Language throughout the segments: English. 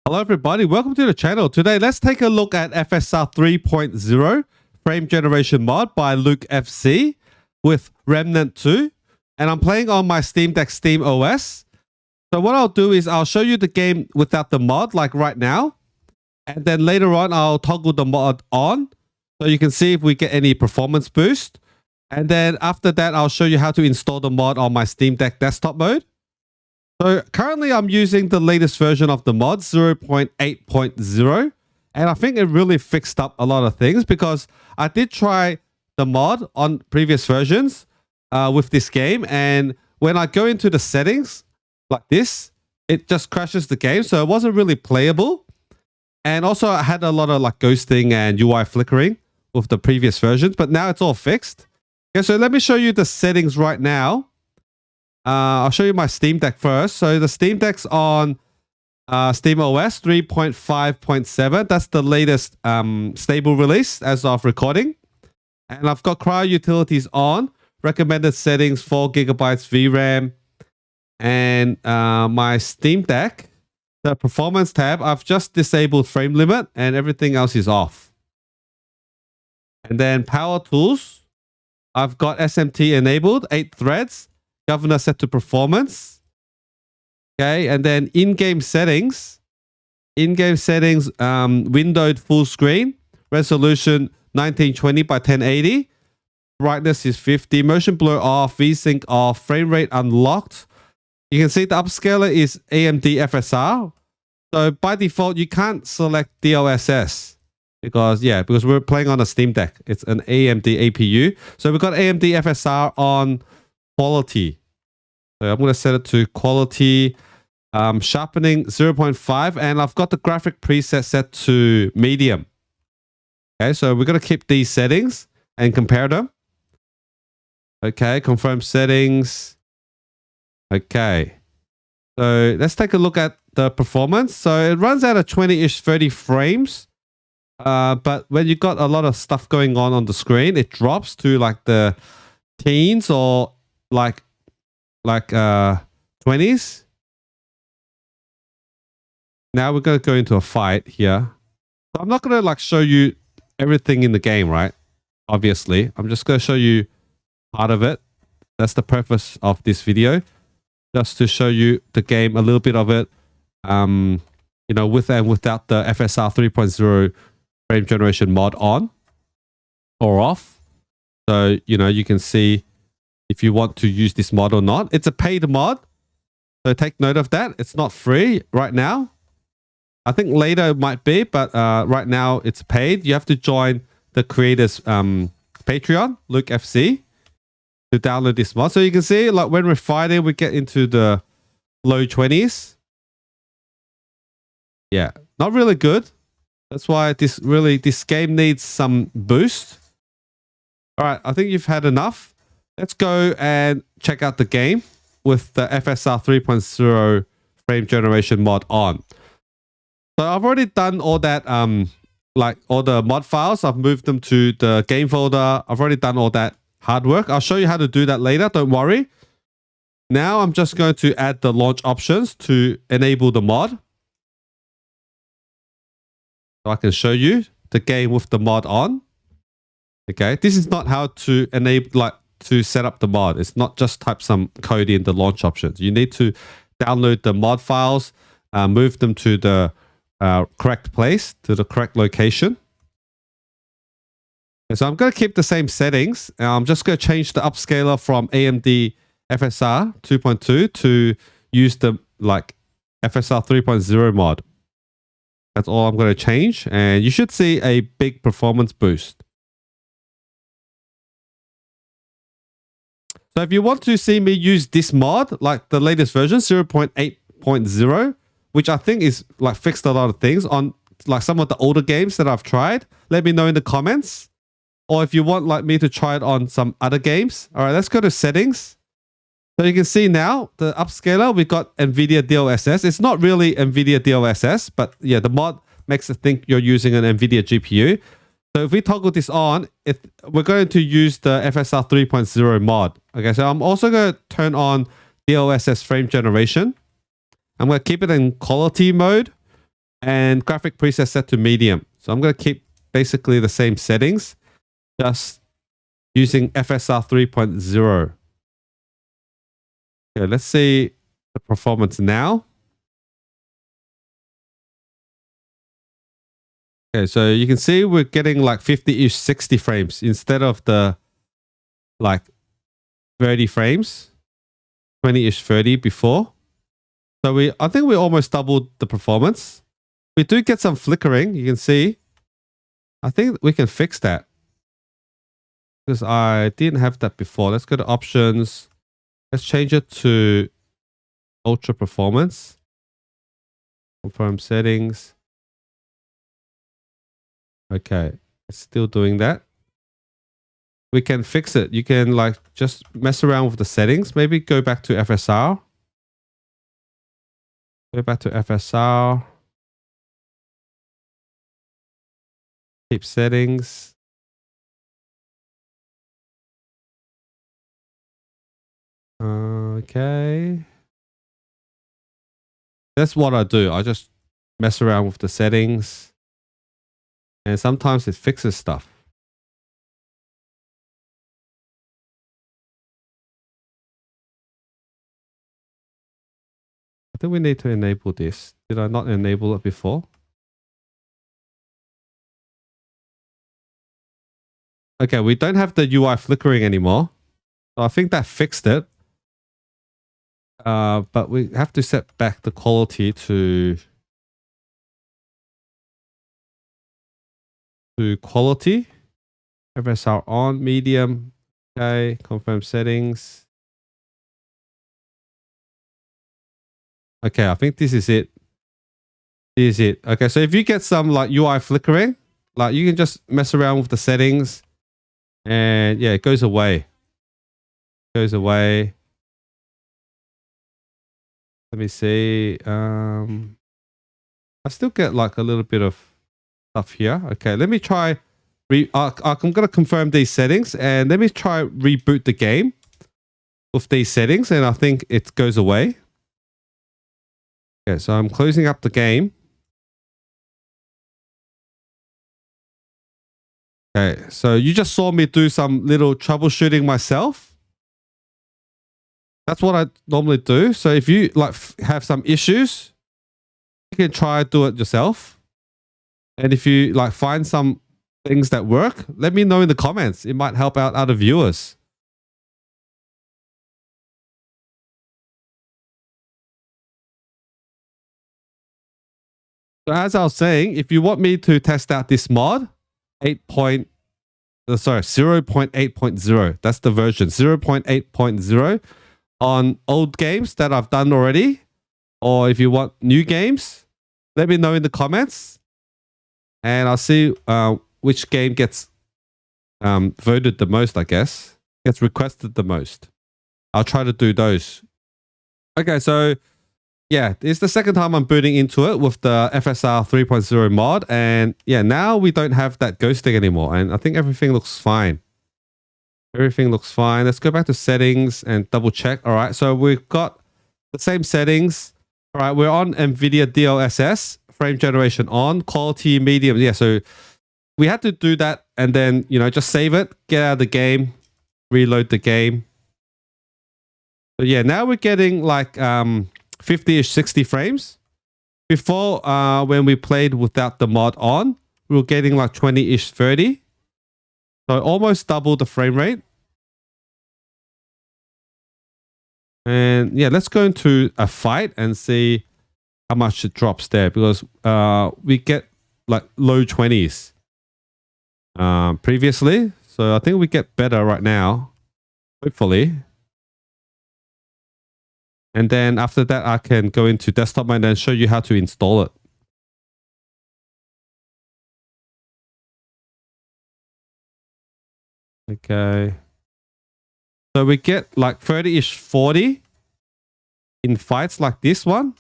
Hello everybody, welcome to the channel. Today let's take a look at FSR 3.0 frame generation mod by LukeFZ with Remnant 2, and I'm playing on my Steam Deck SteamOS. So what I'll do is I'll show you the game without the mod like right now, and then later on I'll toggle the mod on so you can see if we get any performance boost, and then after that I'll show you how to install the mod on my Steam Deck desktop mode. So currently I'm using the latest version of the mod, 0.8.0, and I think it really fixed up a lot of things because I did try the mod on previous versions with this game, and when I go into the settings like this, it just crashes the game, so it wasn't really playable. And also I had a lot of like ghosting and UI flickering with the previous versions, but now it's all fixed. Okay, so let me show you the settings right now. I'll show you my Steam Deck first. So the Steam Deck's on SteamOS 3.5.7. That's the latest stable release as of recording. And I've got Cryo Utilities on. Recommended settings, 4 gigabytes VRAM. And my Steam Deck, the performance tab, I've just disabled frame limit and everything else is off. And then power tools, I've got SMT enabled, 8 threads. Governor set to performance. Okay, and then in-game settings. In-game settings, windowed full screen. Resolution 1920 by 1080. Brightness is 50. Motion blur off. VSync off. Frame rate unlocked. You can see the upscaler is AMD FSR. So by default, you can't select DLSS. Because we're playing on a Steam Deck. It's an AMD APU. So we've got AMD FSR on quality. So I'm going to set it to quality, sharpening 0.5, and I've got the graphic preset set to medium. Okay, so we're going to keep these settings and compare them. Okay, confirm settings. Okay, so let's take a look at the performance. So it runs at a 20-ish 30 frames, but when you got a lot of stuff going on the screen, it drops to like the teens or like 20s. Now we're going to go into a fight here. So I'm not going to like show you everything in the game, right? Obviously, I'm just going to show you part of it. That's the purpose of this video, just to show you the game, a little bit of it, you know, with and without the FSR 3.0 frame generation mod on or off. So, you know, you can see if you want to use this mod or not. It's a paid mod, so take note of that. It's not free right now. I think later it might be, but right now it's paid. You have to join the creator's Patreon, LukeFZ, to download this mod. So you can see, like when we're fighting, we get into the low 20s. Yeah, not really good. That's why this game needs some boost. All right, I think you've had enough. Let's go and check out the game with the FSR 3.0 frame generation mod on. So I've already done all that, like all the mod files. I've moved them to the game folder. I've already done all that hard work. I'll show you how to do that later. Don't worry. Now I'm just going to add the launch options to enable the mod. So I can show you the game with the mod on. Okay, this is not how to enable, like, to set up the mod. It's not just type some code in the launch options. You need to download the mod files, move them to the correct place, to the correct location. Okay, so I'm going to keep the same settings. I'm just going to change the upscaler from AMD FSR 2.2 to use the like FSR 3.0 mod. That's all I'm going to change, and you should see a big performance boost. So if you want to see me use this mod, like the latest version, 0.8.0, which I think is like fixed a lot of things on like some of the older games that I've tried, let me know in the comments. Or if you want like me to try it on some other games. All right, let's go to settings. So you can see now the upscaler, we got NVIDIA DLSS. It's not really NVIDIA DLSS, but yeah, the mod makes it think you're using an NVIDIA GPU. So if we toggle this on, we're going to use the FSR 3.0 mod. Okay, so I'm also going to turn on DLSS frame generation. I'm going to keep it in quality mode. and graphic preset set to medium. So I'm going to keep basically the same settings, just using FSR 3.0. Okay, let's see the performance now. Okay, so you can see we're getting like 50-ish 60 frames instead of the like 30 frames, 20-ish 30 before. So I think we almost doubled the performance. We do get some flickering, you can see. I think we can fix that, because I didn't have that before. Let's go to options. Let's change it to ultra performance. Confirm settings. Okay, it's still doing that. We can fix it. You can like just mess around with the settings. Maybe go back to FSR. Go back to FSR. Keep settings. Okay. That's what I do. I just mess around with the settings. And sometimes it fixes stuff. I think we need to enable this. Did I not enable it before? Okay, we don't have the UI flickering anymore. So I think that fixed it. But we have to set back the quality to quality. FSR on, medium. Okay, confirm settings. Okay, I think this is it. This is it. Okay, so if you get some like UI flickering, like you can just mess around with the settings and yeah, it goes away. Goes away. Let me see. I still get like a little bit of stuff here. Okay, let me try. I'm going to confirm these settings and let me try reboot the game with these settings, and I think it goes away. Okay, so I'm closing up the game. Okay, so you just saw me do some little troubleshooting myself. That's what I normally do. So if you like have some issues, you can try do it yourself. And if you like find some things that work, let me know in the comments. It might help out other viewers. So as I was saying, if you want me to test out this mod, 0.8.0, that's the version, 0.8.0 on old games that I've done already, or if you want new games, let me know in the comments, and I'll see which game gets voted the most, I guess, gets requested the most. I'll try to do those. Okay, so yeah, it's the second time I'm booting into it with the FSR 3.0 mod. And yeah, now we don't have that ghosting anymore. And I think everything looks fine. Everything looks fine. Let's go back to settings and double check. All right, so we've got the same settings. All right, we're on NVIDIA DLSS, frame generation on, quality medium. Yeah, so we had to do that and then, you know, just save it, get out of the game, reload the game. So yeah, now we're getting like 50-ish 60 frames. Before, when we played without the mod on, we were getting like 20-ish 30. So almost double the frame rate. And yeah, let's go into a fight and see how much it drops there, because we get like low 20s previously. So I think we get better right now, hopefully. And then after that, I can go into desktop mode and show you how to install it. Okay. So we get like 30-ish 40 in fights like this one.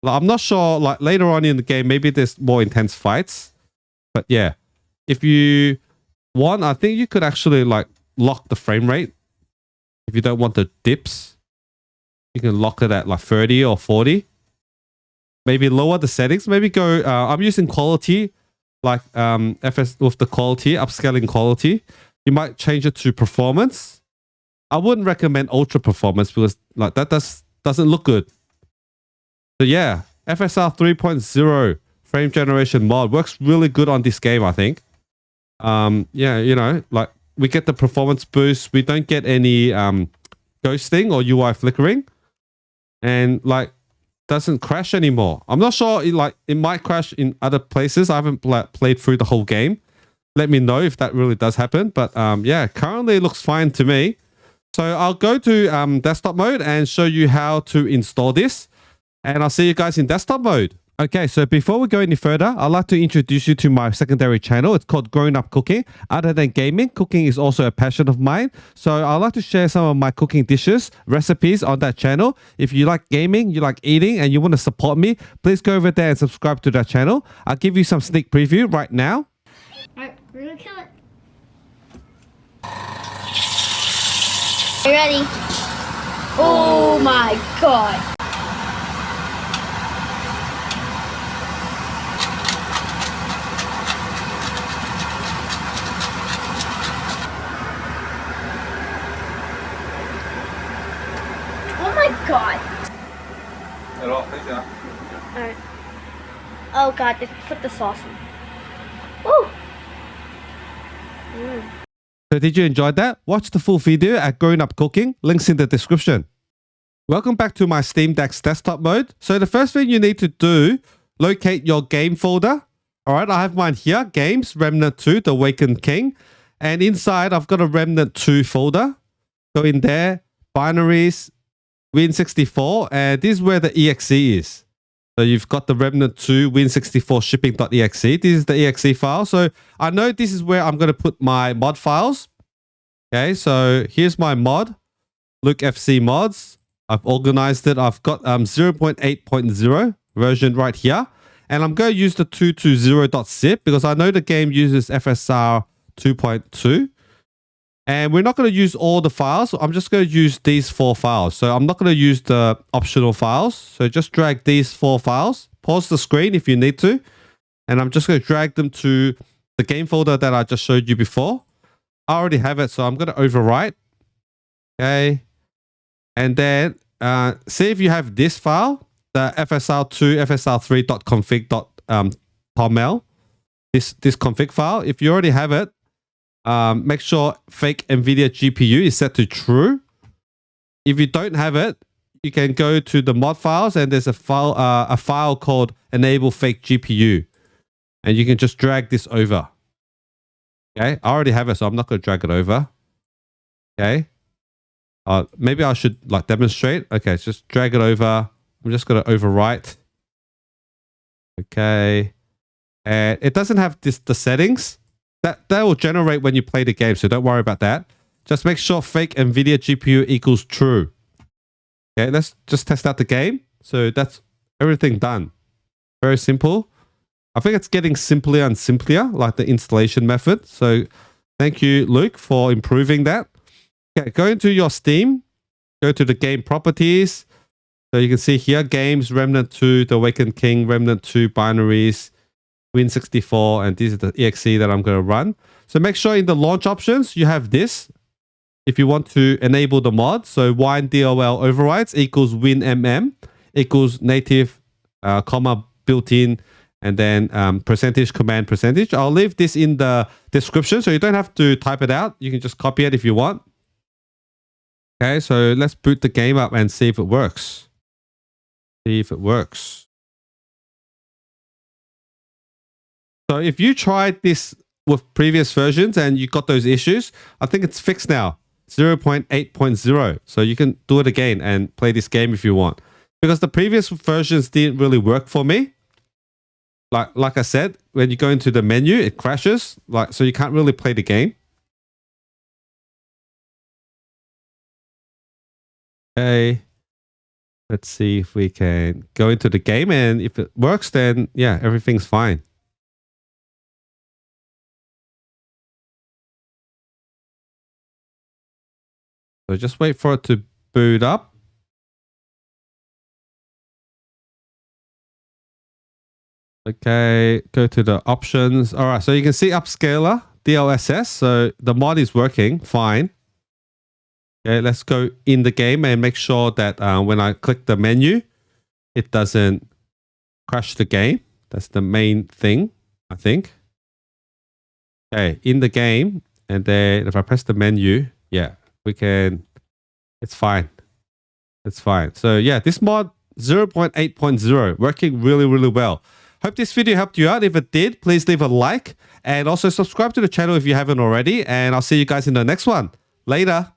I'm not sure, like later on in the game, maybe there's more intense fights. But yeah, if you want, I think you could actually like lock the frame rate. If you don't want the dips, you can lock it at like 30 or 40. maybe lower the settings. Maybe go, I'm using quality, like FS with the quality, upscaling quality. You might change it to performance. I wouldn't recommend ultra performance because like that doesn't look good. So yeah, FSR 3.0 frame generation mod works really good on this game, I think. Yeah, you know, like we get the performance boost. We don't get any ghosting or UI flickering, and like doesn't crash anymore. I'm not sure. It might crash in other places. I haven't played through the whole game. Let me know if that really does happen. But yeah, currently it looks fine to me. So I'll go to desktop mode and show you how to install this. And I'll see you guys in desktop mode. Okay, so before we go any further, I'd like to introduce you to my secondary channel. It's called Grown Up Cooking. Other than gaming, cooking is also a passion of mine. So I'd like to share some of my cooking dishes, recipes on that channel. If you like gaming, you like eating, and you want to support me, please go over there and subscribe to that channel. I'll give you some sneak preview right now. Alright, we're gonna kill it. Are you ready? Oh my god. Oh my god. Alright. Oh god, just put the sauce in. Woo! So did you enjoy that? Watch the full video at Grown Up Cooking. Links in the description. Welcome back to my Steam Deck's desktop mode. So the first thing you need to do, locate your game folder. All right, I have mine here, Games, Remnant 2, The Awakened King. And inside, I've got a Remnant 2 folder. Go in there, binaries, Win64, and this is where the exe is. So you've got the Remnant 2 Win64 shipping.exe. This is the exe file. So I know this is where I'm going to put my mod files. Okay, so here's my mod, LukeFZ mods. I've organized it. I've got 0.8.0 version right here. And I'm going to use the 220.zip because I know the game uses FSR 2.2. And we're not going to use all the files. I'm just going to use these 4 files. So I'm not going to use the optional files. So just drag these 4 files. Pause the screen if you need to. And I'm just going to drag them to the game folder that I just showed you before. I already have it, so I'm going to overwrite. Okay. And then see if you have this file, the FSR2 FSR3.config.toml. This config file. If you already have it, make sure fake NVIDIA GPU is set to true. If you don't have it, you can go to the mod files and there's a file called enable fake GPU. And you can just drag this over. Okay, I already have it, so I'm not going to drag it over. Okay. Maybe I should like demonstrate. Okay, so just drag it over. I'm just going to overwrite. Okay. And it doesn't have the settings. That will generate when you play the game, so don't worry about that. Just make sure fake NVIDIA GPU equals true. Okay, let's just test out the game. So that's everything done. Very simple. I think it's getting simpler and simpler, like the installation method. So thank you, Luke, for improving that. Okay, go into your Steam. Go to the game properties. So you can see here, games, Remnant 2, The Awakened King, Remnant 2, binaries, Win64, and this is the exe that I'm going to run. So make sure in the launch options, you have this. If you want to enable the mod, so WINEDLL overrides equals winmm equals native, comma, built-in, and then percentage command percentage. I'll leave this in the description, so you don't have to type it out. You can just copy it if you want. Okay, so let's boot the game up and see if it works. See if it works. So if you tried this with previous versions and you got those issues, I think it's fixed now, 0.8.0. So you can do it again and play this game if you want. Because the previous versions didn't really work for me. Like I said, when you go into the menu, it crashes. So you can't really play the game. Okay. Let's see if we can go into the game, and if it works, then yeah, everything's fine. So just wait for it to boot up. Okay, go to the options. All right, so you can see upscaler, DLSS. So the mod is working fine. Okay, let's go in the game and make sure that when I click the menu, it doesn't crash the game. That's the main thing, I think. Okay, in the game, and then if I press the menu, yeah, we can, it's fine. It's fine. So yeah, this mod 0.8.0 working really, really well. Hope this video helped you out. If it did, please leave a like and also subscribe to the channel if you haven't already. And I'll see you guys in the next one. Later.